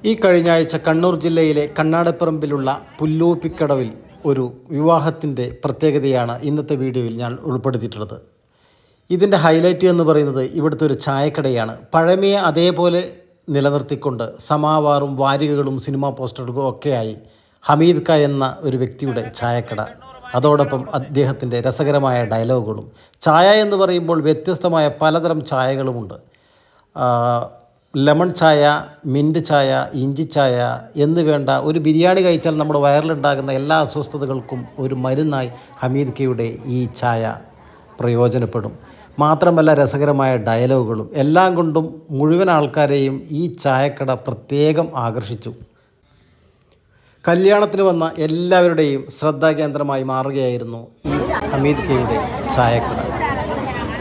ഈ കഴിഞ്ഞ ആഴ്ച കണ്ണൂർ ജില്ലയിലെ കണ്ണാടപ്പറമ്പിലുള്ള പുല്ലൂപ്പിക്കടവിൽ ഒരു വിവാഹത്തിൻ്റെ പ്രത്യേകതയാണ് ഇന്നത്തെ വീഡിയോയിൽ ഞാൻ ഉൾപ്പെടുത്തിയിട്ടുള്ളത്. ഇതിൻ്റെ ഹൈലൈറ്റ് എന്ന് പറയുന്നത് ഇവിടുത്തെ ഒരു ചായക്കടയാണ്. പഴമയെ അതേപോലെ നിലനിർത്തിക്കൊണ്ട് സമാവാറും വാരികകളും സിനിമാ പോസ്റ്ററുകളും ഒക്കെയായി ഹമീദ് ക എന്ന ഒരു വ്യക്തിയുടെ ചായക്കട, അതോടൊപ്പം അദ്ദേഹത്തിൻ്റെ രസകരമായ ഡയലോഗുകളും. ചായ എന്ന് പറയുമ്പോൾ വ്യത്യസ്തമായ പലതരം ചായകളുമുണ്ട്. ലെമൺ ചായ, മിൻറ്റ് ചായ, ഇഞ്ചി ചായ എന്ന് വേണ്ട ഒരു ബിരിയാണി കഴിച്ചാൽ നമ്മുടെ വയറിലുണ്ടാകുന്ന എല്ലാ അസ്വസ്ഥതകൾക്കും ഒരു മരുന്നായി ഹമീദ് കയുടെ ഈ ചായ പ്രയോജനപ്പെടും. മാത്രമല്ല രസകരമായ ഡയലോഗുകളും എല്ലാം കൊണ്ടും മുഴുവൻ ആൾക്കാരെയും ഈ ചായക്കട പ്രത്യേകം ആകർഷിച്ചു. കല്യാണത്തിന് വന്ന എല്ലാവരുടെയും ശ്രദ്ധാകേന്ദ്രമായി മാറുകയായിരുന്നു ഈ ഹമീദ് കയുടെ ചായക്കട.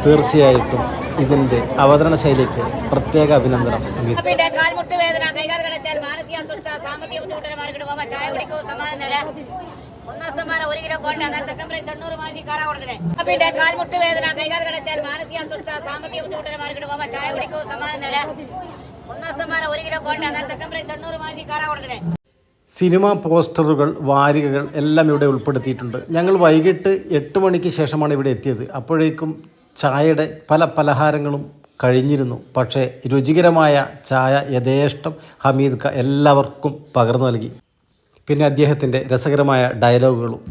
തീർച്ചയായിട്ടും ഇതിൻ്റെ അവതരണ ശൈലിക്ക് പ്രത്യേക അഭിനന്ദനം. സിനിമാ പോസ്റ്ററുകൾ, വാരികകൾ എല്ലാം ഇവിടെ ഉൾപ്പെടുത്തിയിട്ടുണ്ട്. ഞങ്ങൾ വൈകിട്ട് 8 മണിക്ക് ശേഷമാണ് ഇവിടെ എത്തിയത്. അപ്പോഴേക്കും ചായയുടെ പല പലഹാരങ്ങളും കഴിഞ്ഞിരുന്നു. പക്ഷേ രുചികരമായ ചായ യഥേഷ്ടം ഹമീദ് ക എല്ലാവർക്കും പകർന്നു നൽകി. പിന്നെ അദ്ദേഹത്തിൻ്റെ രസകരമായ ഡയലോഗുകളും.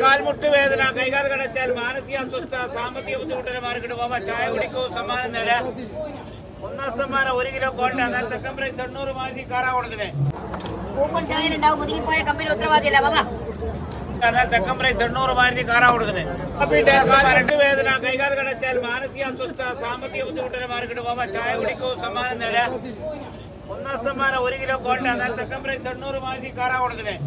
കാൽമുട്ട് വേദന, കൈകാൽ കടച്ചാൽ, മാനസിക അസ്വസ്ഥ, സാമ്പത്തിക ബുദ്ധിമുട്ടിന് മാർക്കിട്ട് പോവാ ചായ കുടിക്കൂ, സമ്മാനം നേടാ. ഒന്നാം സമ്മാനം 1 കിലോ കോട്ട, എന്നാൽ സെക്കൻഡ് പ്രൈസ് 800 മാറ്റി കാറാ കൊടുക്കുന്നത്. സെക്കൻഡ് പ്രൈസ് 800 മാറ്റി കാറാ കൊടുക്കുന്നത്. വേദന, കൈകാൽ കടച്ചാൽ, മാനസിക അസ്വസ്ഥ, സാമ്പത്തിക ബുദ്ധിമുട്ടിന് മാർക്കിട്ട് പോവാ ചായ കുടിക്കൂ, സമ്മാനം നേടാ. ഒന്നാം സമ്മാനം 1 കിലോ കോട്ട, എന്നാൽ സെക്കൻഡ് പ്രൈസ് 800 മാറ്റി കാറാ കൊടുക്കുന്നത്.